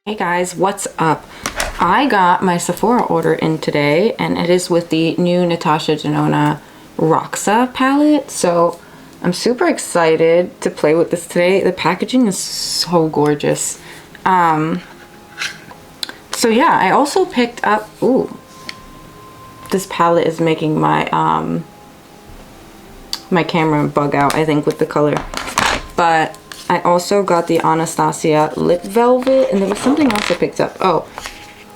Hey guys, what's up? I got my Sephora order in today and it is with the new Natasha Denona Roxa palette. So I'm super excited to play with this today. The packaging is so gorgeous. So yeah, I also picked up, this palette is making my my camera bug out, I think, with the color. But I also got the Anastasia Lip Velvet, and there was something else I picked up. Oh,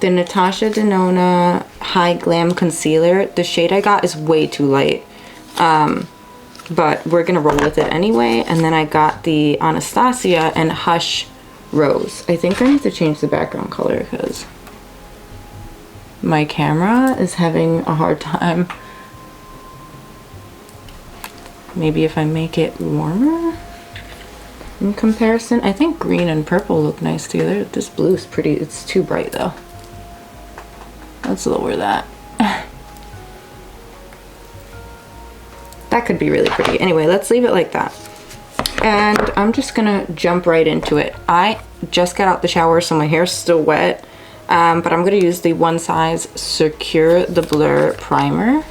the Natasha Denona Hy-Glam Concealer. The shade I got is way too light, but we're gonna roll with it anyway. And then I got the Anastasia and Hush Rose. I think I need to change the background color because my camera is having a hard time. Maybe if I make it warmer in comparison. I think green and purple look nice together. This blue is pretty. It's too bright though. Let's lower that. That could be really pretty. Anyway, let's leave it like that. And I'm just gonna jump right into it. I just got out the shower, so my hair's still wet. But I'm gonna use the One Size Secure the Blur Primer.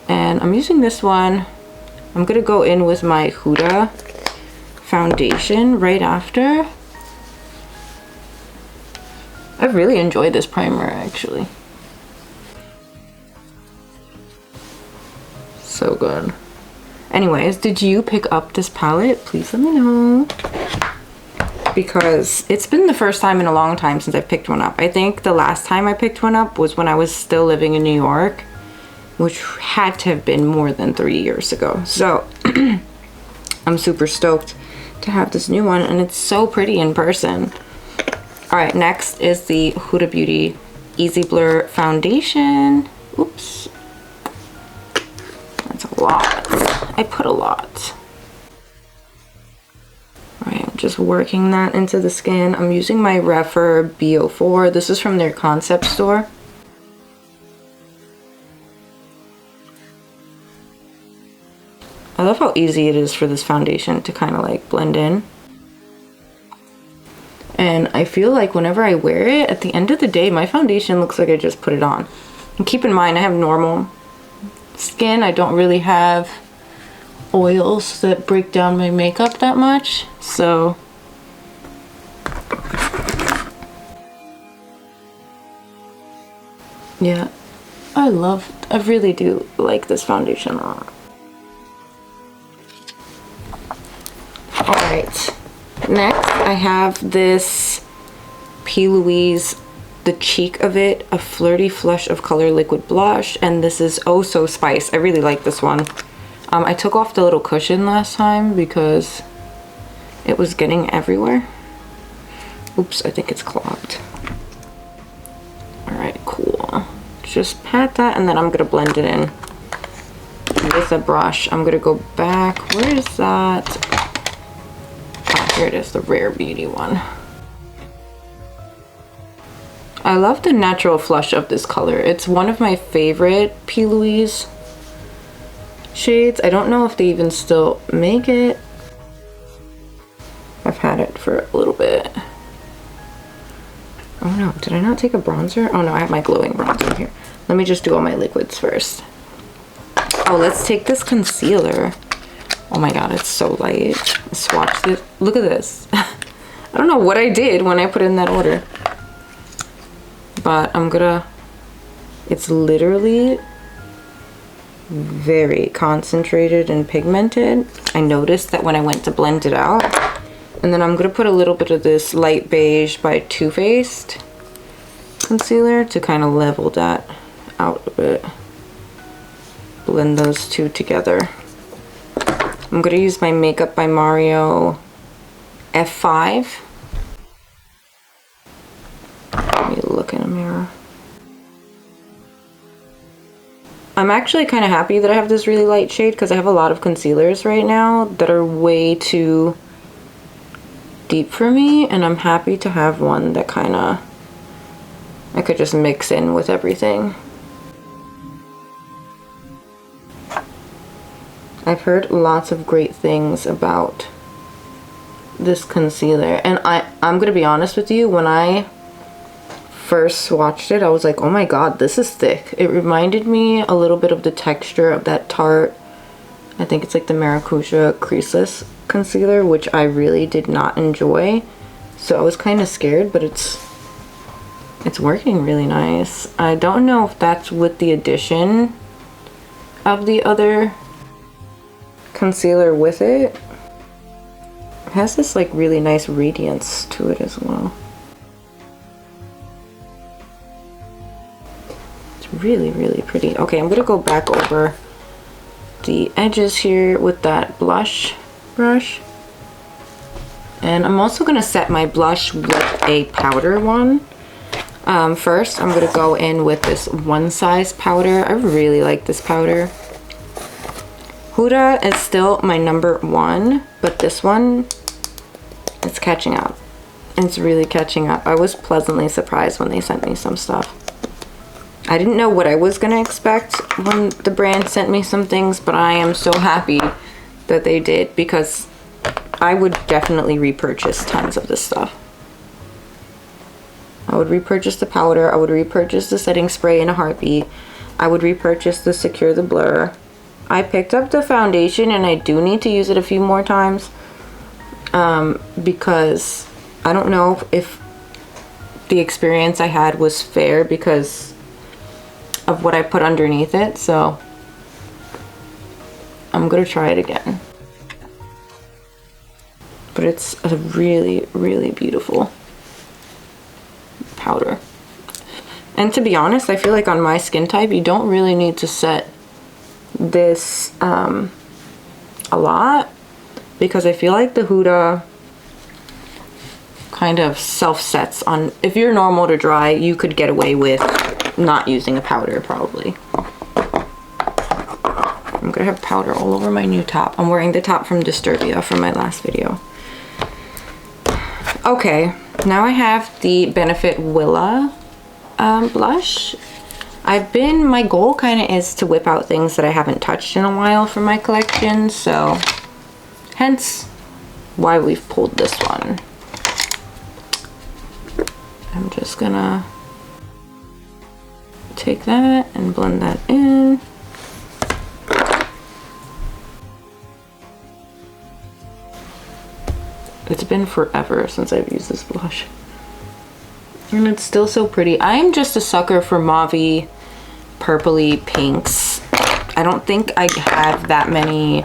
And I'm using this one. I'm gonna go in with my Huda foundation right after. I really enjoyed this primer actually. So good. Anyways, did you pick up this palette? Please let me know. Because it's been the first time in a long time since I picked one up. I think the last time I picked one up was when I was still living in New York, which had to have been more than 3 years ago. So I'm super stoked to have this new one, and it's so pretty in person. All right, next is the Huda Beauty Easy Blur Foundation. Oops, that's a lot. I put a lot. All right, I'm just working that into the skin. I'm using my Refer BO4. This is from their concept store. I love how easy it is for this foundation to kind of like blend in. And I feel like whenever I wear it, at the end of the day, my foundation looks like I just put it on. And keep in mind, I have normal skin. I don't really have oils that break down my makeup that much. So yeah, I really do like this foundation a lot. Alright, next I have this P. Louise, the cheek of it, a flirty flush of color liquid blush, and this is Oh So Spice. I really like this one. I took off the little cushion last time because it was getting everywhere. Oops, I think it's clogged. Alright, cool. Just pat that, and then I'm gonna blend it in with a brush. I'm gonna go back. Where is that? Here it is, the Rare Beauty one. I love the natural flush of this color. It's one of my favorite P. Louise shades. I don't know if they even still make it. I've had it for a little bit. Oh no, did I not take a bronzer? Oh no, I have my glowing bronzer here. Let me just do all my liquids first. Oh, let's take this concealer. Oh my god, it's so light. I swatched it. Look at this. I don't know what I did when I put in that order. But I'm gonna... It's literally very concentrated and pigmented. I noticed that when I went to blend it out. And then I'm gonna put a little bit of this Light Beige by Too Faced concealer to kind of level that out a bit. Blend those two together. I'm going to use my Makeup by Mario F5. Let me look in a mirror. I'm actually kind of happy that I have this really light shade because I have a lot of concealers right now that are way too deep for me, and I'm happy to have one that kind of I could just mix in with everything. I've heard lots of great things about this concealer, and I'm gonna be honest with you, when I first swatched it, I was like, oh my god, this is thick. It reminded me a little bit of the texture of that Tarte, I think it's like the Maracuja Creaseless concealer, which I really did not enjoy. So I was kind of scared, but it's working really nice. I don't know if that's with the addition of the other concealer with it. It has this like really nice radiance to it as well. It's really, really pretty. Okay, I'm gonna go back over the edges here with that blush brush. And I'm also gonna set my blush with a powder one. First, I'm gonna go in with this One Size powder. I really like this powder. Huda is still my #1, but this one, it's catching up. It's really catching up. I was pleasantly surprised when they sent me some stuff. I didn't know what I was gonna expect when the brand sent me some things, but I am so happy that they did, because I would definitely repurchase tons of this stuff. I would repurchase the powder, I would repurchase the setting spray in a heartbeat, I would repurchase the Secure the Blur. I picked up the foundation and I do need to use it a few more times because I don't know if the experience I had was fair because of what I put underneath it, so I'm gonna try it again. But it's a really, really beautiful powder. And to be honest, I feel like on my skin type, you don't really need to set this a lot, because I feel like the Huda kind of self-sets on, if you're normal to dry, you could get away with not using a powder probably. I'm gonna have powder all over my new top. I'm wearing the top from Disturbia from my last video. Okay, now I have the Benefit Willa blush. my goal kind of is to whip out things that I haven't touched in a while for my collection, so hence why we've pulled this one. I'm just gonna take that and blend that in. It's been forever since I've used this blush. And it's still so pretty. I'm just a sucker for mauvey, purpley pinks. I don't think I have that many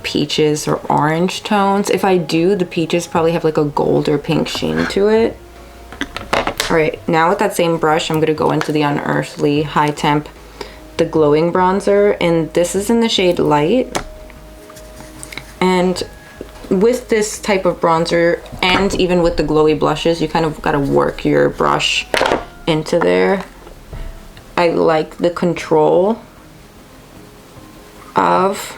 peaches or orange tones. If I do, the peaches probably have like a gold or pink sheen to it. All right, now with that same brush, I'm gonna go into the Unearthly High Temp, the glowing bronzer, and this is in the shade Light. And with this type of bronzer, and even with the glowy blushes, you kind of gotta work your brush into there. I like the control of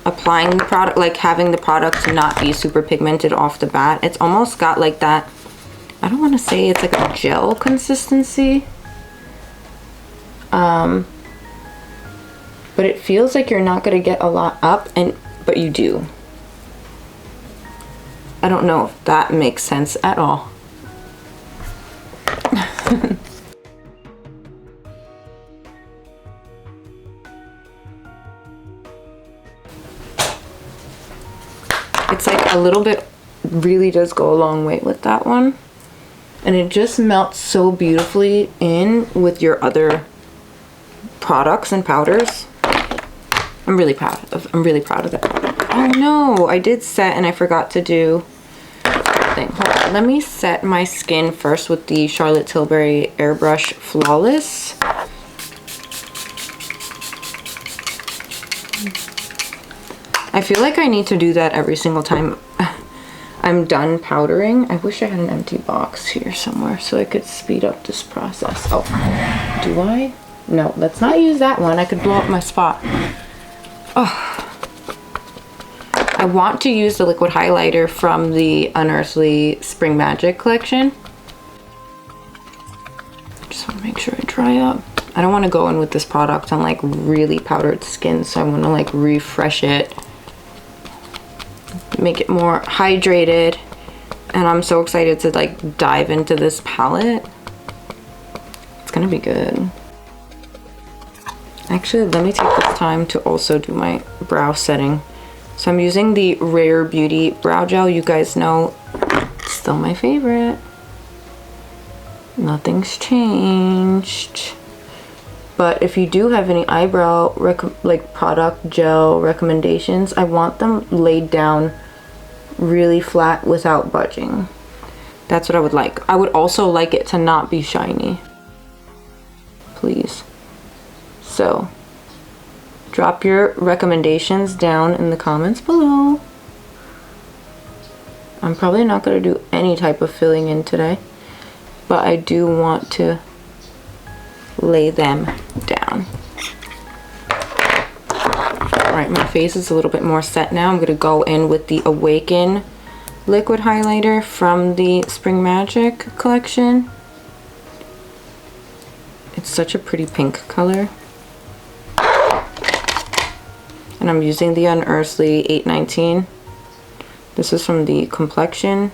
applying the product, like having the product not be super pigmented off the bat. It's almost got like that, I don't want to say it's like a gel consistency, but it feels like you're not gonna get a lot up, but you do. I don't know if that makes sense at all. It's like a little bit, really does go a long way with that one. And it just melts so beautifully in with your other products and powders. I'm really proud of that product. Oh no, I did set and I forgot to do thing. Hold on, let me set my skin first with the Charlotte Tilbury Airbrush Flawless. I feel like I need to do that every single time I'm done powdering. I wish I had an empty box here somewhere so I could speed up this process. Oh, do I? No, let's not use that one. I could blow up my spot. Oh. I want to use the liquid highlighter from the Unearthly Spring Magic collection. Just want to make sure I dry up. I don't want to go in with this product on like really powdered skin, so I want to like refresh it, make it more hydrated, and I'm so excited to like dive into this palette. gonna be good. Actually, let me take this time to also do my brow setting. So I'm using the Rare Beauty Brow Gel. You guys know, it's still my favorite. Nothing's changed. But if you do have any eyebrow like product gel recommendations, I want them laid down really flat without budging. That's what I would like. I would also like it to not be shiny. Please. So, drop your recommendations down in the comments below. I'm probably not going to do any type of filling in today, but I do want to lay them down. Alright, my face is a little bit more set now. I'm going to go in with the Awaken liquid highlighter from the Spring Magic collection. It's such a pretty pink color. And I'm using the Unearthly 819. This is from the complexion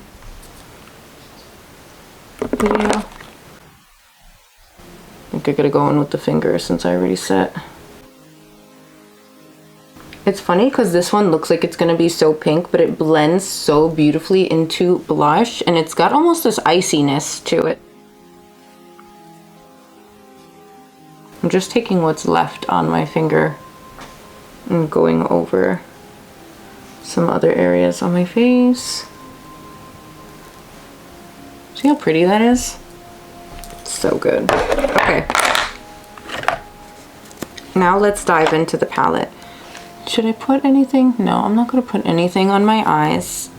video. I think I gotta go in with the finger since I already set. It's funny because this one looks like it's gonna be so pink, but it blends so beautifully into blush, and it's got almost this iciness to it. I'm just taking what's left on my finger and going over some other areas on my face. See how pretty that is? So good. Okay. Now let's dive into the palette. Should I put anything? No, I'm not going to put anything on my eyes.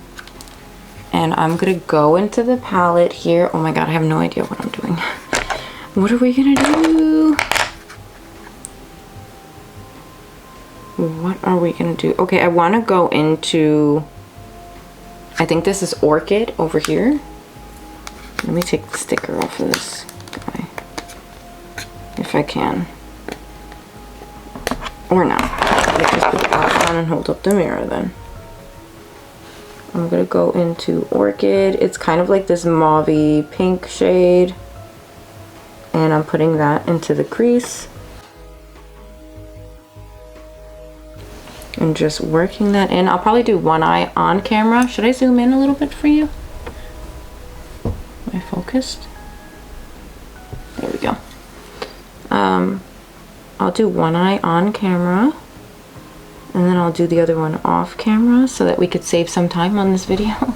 And I'm going to go into the palette here. Oh my god, I have no idea what I'm doing. What are we going to do? What are we gonna do? Okay, I want to go into, I think this is Orchid over here. Let me take the sticker off of this guy, if I can. Or not. Let's just put the palette on and hold up the mirror then. I'm gonna go into Orchid. It's kind of like this mauve-y pink shade. And I'm putting that into the crease. And just working that in. I'll probably do one eye on camera. Should I zoom in a little bit for you? Am I focused? There we go. I'll do one eye on camera, and then I'll do the other one off camera so that we could save some time on this video.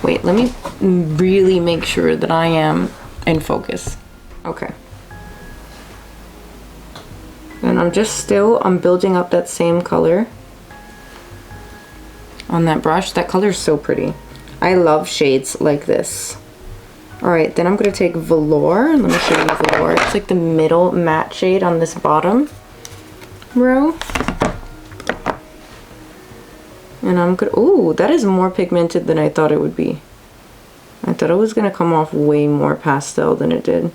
Wait, let me really make sure that I am in focus. Okay. And I'm building up that same color on that brush. That color is so pretty. I love shades like this. Alright, then I'm going to take Velour. Let me show you Velour. It's like the middle matte shade on this bottom row. And I'm going to... Ooh, that is more pigmented than I thought it would be. I thought it was going to come off way more pastel than it did.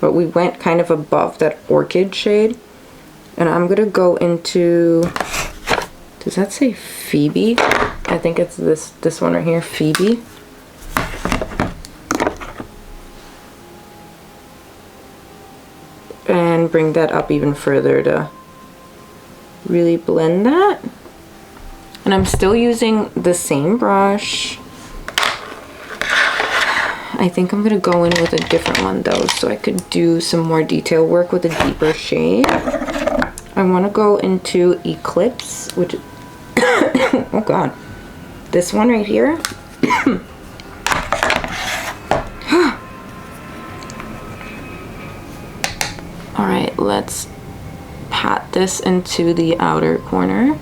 But we went kind of above that Orchid shade. And I'm going to go into... Does that say Phoebe? I think it's this one right here, Phoebe. And bring that up even further to really blend that. And I'm still using the same brush. I think I'm gonna go in with a different one though, so I could do some more detail work with a deeper shade. I want to go into Eclipse, which oh god, this one right here. All right, let's pat this into the outer corner.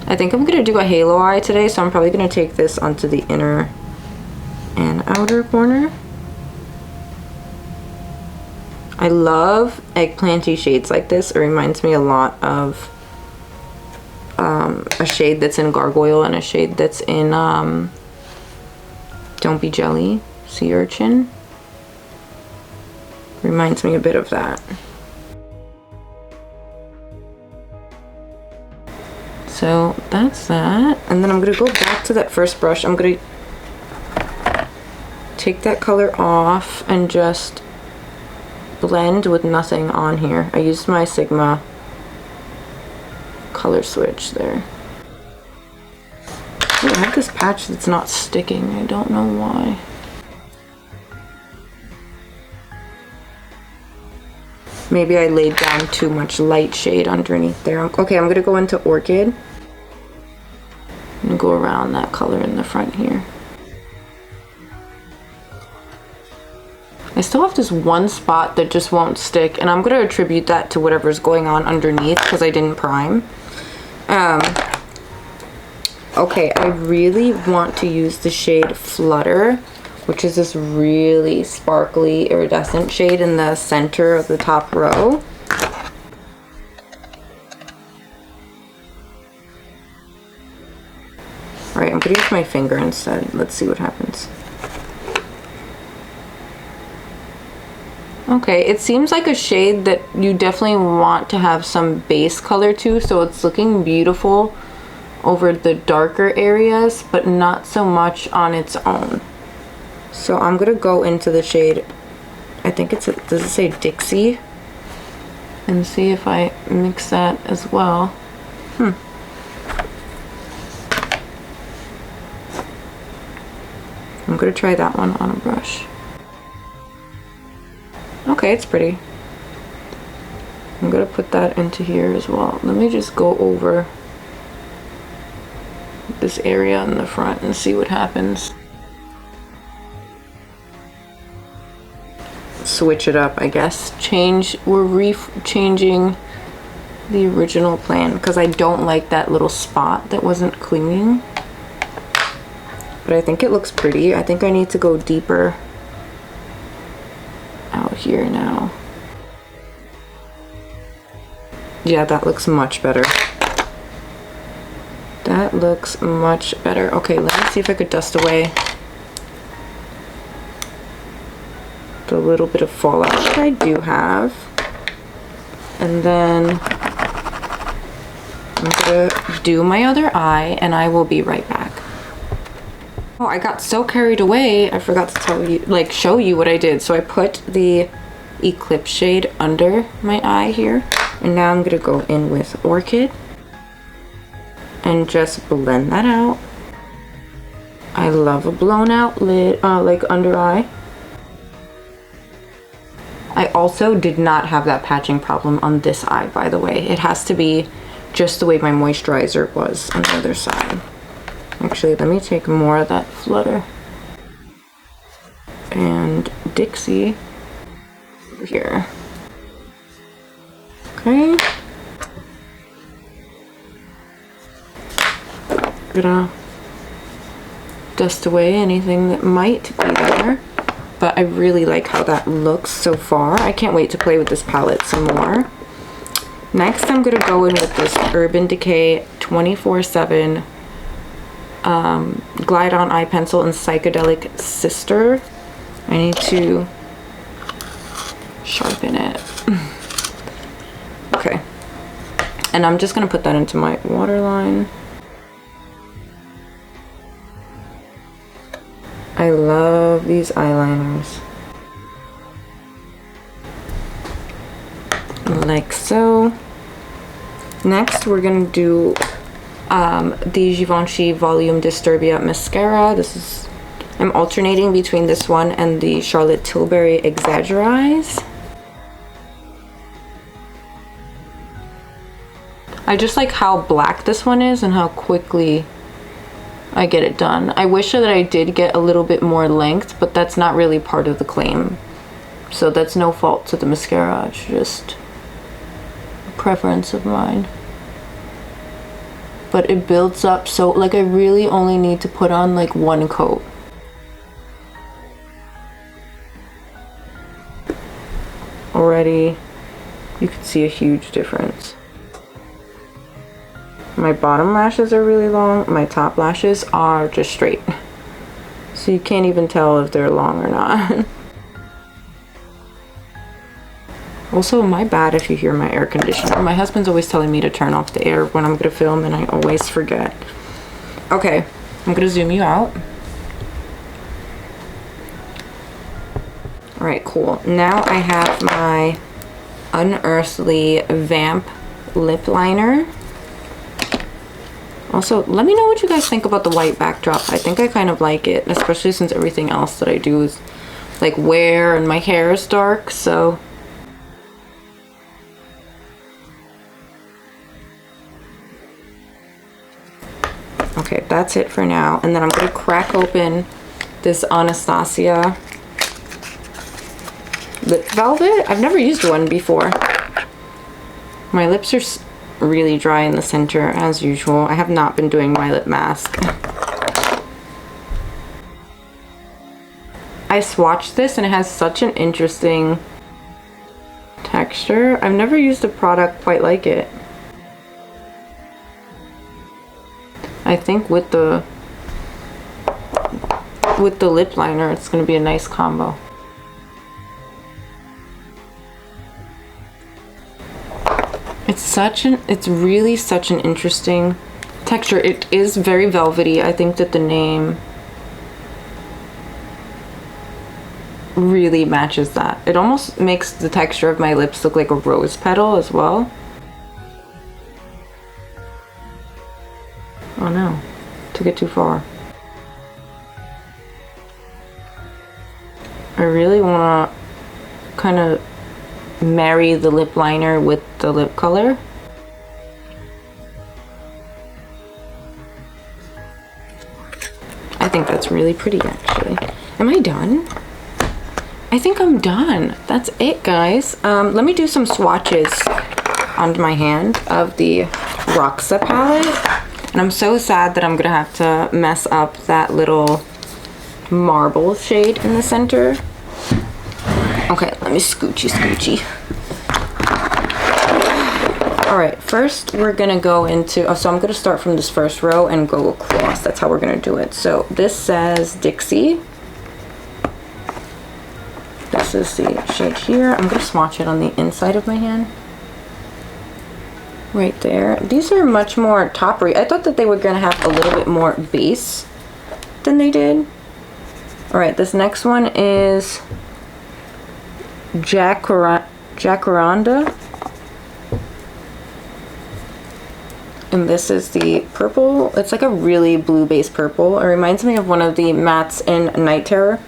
I think I'm gonna do a halo eye today, so I'm probably gonna take this onto the inner and outer corner. I love eggplanty shades like this. It reminds me a lot of a shade that's in Gargoyle and a shade that's in Don't Be Jelly, Sea Urchin. Reminds me a bit of that. So that's that. And then I'm gonna go back to that first brush. I'm gonna take that color off and just blend with nothing on here. I used my Sigma color switch there. Ooh, I have this patch that's not sticking. I don't know why. Maybe I laid down too much light shade underneath there. Okay, I'm gonna go into Orchid and go around that color in the front here. I still have this one spot that just won't stick, and I'm gonna attribute that to whatever's going on underneath because I didn't prime. Okay, I really want to use the shade Flutter, which is this really sparkly iridescent shade in the center of the top row. All right, I'm gonna use my finger instead. Let's see what happens. Okay, it seems like a shade that you definitely want to have some base color to, so it's looking beautiful over the darker areas, but not so much on its own. So I'm gonna go into the shade, I think it's, does it say Dixie? And see if I mix that as well. I'm gonna try that one on a brush. Okay, it's pretty. I'm gonna put that into here as well. Let me just go over this area in the front and see what happens. Switch it up, I guess. We're changing the original plan because I don't like that little spot that wasn't clinging. But I think it looks pretty. I think I need to go deeper out here now. Yeah, that looks much better. That looks much better. Okay, let me see if I could dust away the little bit of fallout that I do have. And then I'm gonna do my other eye and I will be right back. Oh, I got so carried away, I forgot to tell you, like show you what I did. So I put the Eclipse shade under my eye here. And now I'm gonna go in with Orchid and just blend that out. I love a blown out lid, like under eye. I also did not have that patching problem on this eye, by the way. It has to be just the way my moisturizer was on the other side. Actually, let me take more of that Flutter and Dixie over here. Okay. Gonna dust away anything that might be there, but I really like how that looks so far. I can't wait to play with this palette some more. Next, I'm gonna go in with this Urban Decay 24/7 Glide On Eye Pencil in Psychedelic Sister. I need to sharpen it. Okay. And I'm just gonna put that into my waterline. I love these eyeliners. Like so. Next, we're gonna do the Givenchy Volume Disturbia mascara. This is, I'm alternating between this one and the Charlotte Tilbury Exaggerize. I just like how black this one is and how quickly I get it done. I wish that I did get a little bit more length, but that's not really part of the claim. So that's no fault to the mascara, it's just a preference of mine. But it builds up, so like I really only need to put on like one coat. Already you can see a huge difference. My bottom lashes are really long, my top lashes are just straight. So you can't even tell if they're long or not. Also, my bad if you hear my air conditioner. My husband's always telling me to turn off the air when I'm gonna film and I always forget. Okay, I'm gonna zoom you out. All right, cool. Now I have my Unearthly Vamp lip liner. Also, let me know what you guys think about the white backdrop. I think I kind of like it, especially since everything else that I do is like wear and my hair is dark, so. Okay, that's it for now. And then I'm gonna crack open this Anastasia lip velvet. I've never used one before. My lips are really dry in the center as usual. I have not been doing my lip mask. I swatched this and it has such an interesting texture. I've never used a product quite like it. I think with the lip liner, it's going to be a nice combo. It's really such an interesting texture. It is very velvety. I think that the name really matches that. It almost makes the texture of my lips look like a rose petal as well. Oh no, took it too far. I really want to kind of marry the lip liner with the lip color. I think that's really pretty actually. Am I done? I think I'm done. That's it, guys. Let me do some swatches on my hand of the Roxa palette. And I'm so sad that I'm gonna have to mess up that little marble shade in the center. Okay, let me scoochy. All right, first we're gonna go into, so I'm gonna start from this first row and go across. That's how we're gonna do it. So this says Dixie. This is the shade here. I'm gonna swatch it on the inside of my hand. Right there. These are much more toppery. I thought that they were gonna have a little bit more base than they did. All right, this next one is Jacaranda. And this is the purple. It's like a really blue base purple. It reminds me of one of the mattes in Night Terror.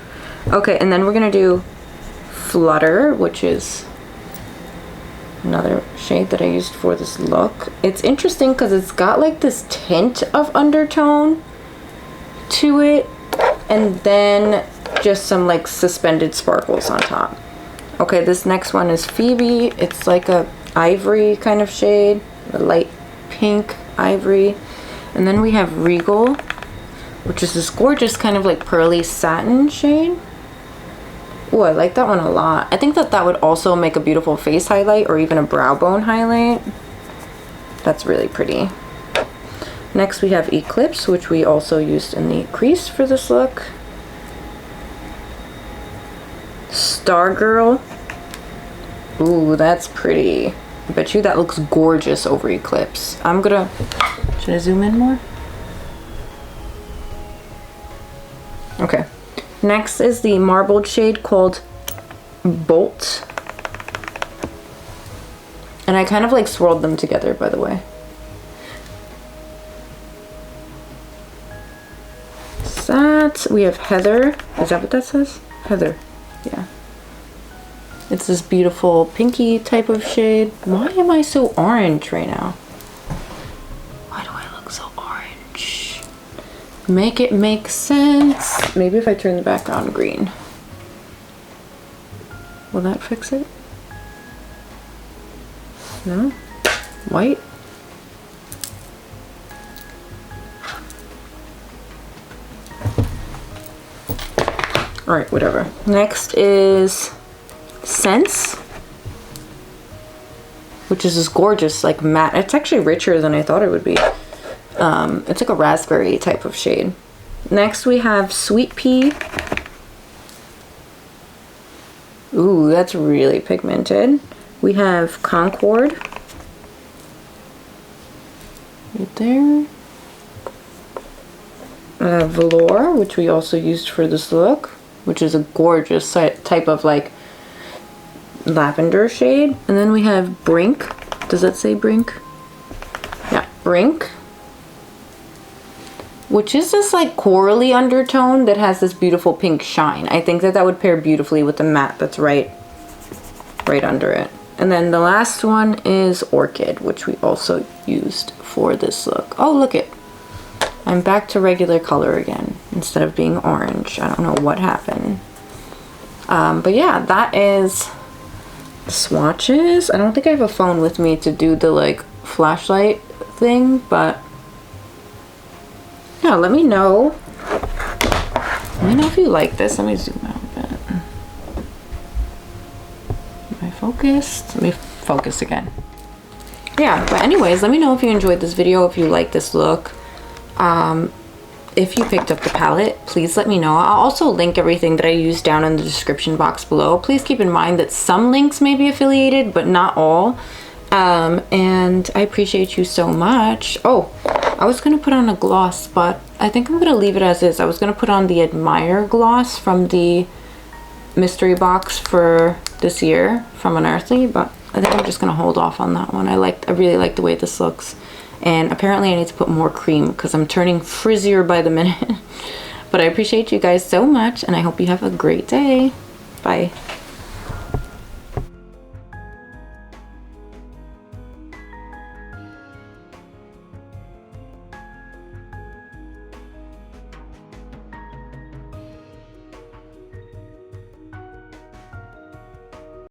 Okay, and then we're gonna do Flutter, which is another shade that I used for this look. It's interesting because it's got like this tint of undertone to it, and then just some like suspended sparkles on top. Okay, this next one is Phoebe. It's like a ivory kind of shade, a light pink ivory. And then we have Regal, which is this gorgeous kind of like pearly satin shade. Oh, I like that one a lot. I think that that would also make a beautiful face highlight or even a brow bone highlight. That's really pretty. Next we have Eclipse, which we also used in the crease for this look. Stargirl. Ooh, that's pretty. I bet you that looks gorgeous over Eclipse. Should I zoom in more? Okay. Next is the marbled shade called Bolt. And I kind of like swirled them together, by the way. So that, we have Heather. Is that what that says? Heather. Yeah. It's this beautiful pinky type of shade. Why am I so orange right now? Why do I look so orange? Make it make sense. Maybe if I turn the background green. Will that fix it? No? White? Alright, whatever. Next is Sense, which is this gorgeous like matte. It's actually richer than I thought it would be. It's like a raspberry type of shade. Next we have Sweet Pea. Ooh, that's really pigmented. We have Concord. Right there. Velour, which we also used for this look. which is a gorgeous type of like lavender shade. And then we have Brink. Does that say Brink? Yeah, Brink, which is this like corally undertone that has this beautiful pink shine. I think that that would pair beautifully with the matte that's right under it. And then the last one is Orchid, which we also used for this look. Oh, look it. I'm back to regular color again instead of being orange. I don't know what happened. But yeah, that is swatches. I don't think I have a phone with me to do the like flashlight thing, but yeah, let me know. Let me know if you like this. Let me zoom out a bit. Am I focused? Let me focus again. Yeah, but anyways, let me know if you enjoyed this video, if you like this look. If you picked up the palette, please let me know. I'll also link everything that I used down in the description box below. Please keep in mind that some links may be affiliated, but not all. And I appreciate you so much. Oh, I was gonna put on a gloss, but I think I'm gonna leave it as is. I was gonna put on the Admire gloss from the mystery box for this year from Unearthly, but I think I'm just gonna hold off on that one. I really like the way this looks. And apparently I need to put more cream because I'm turning frizzier by the minute. But I appreciate you guys so much, and I hope you have a great day. Bye.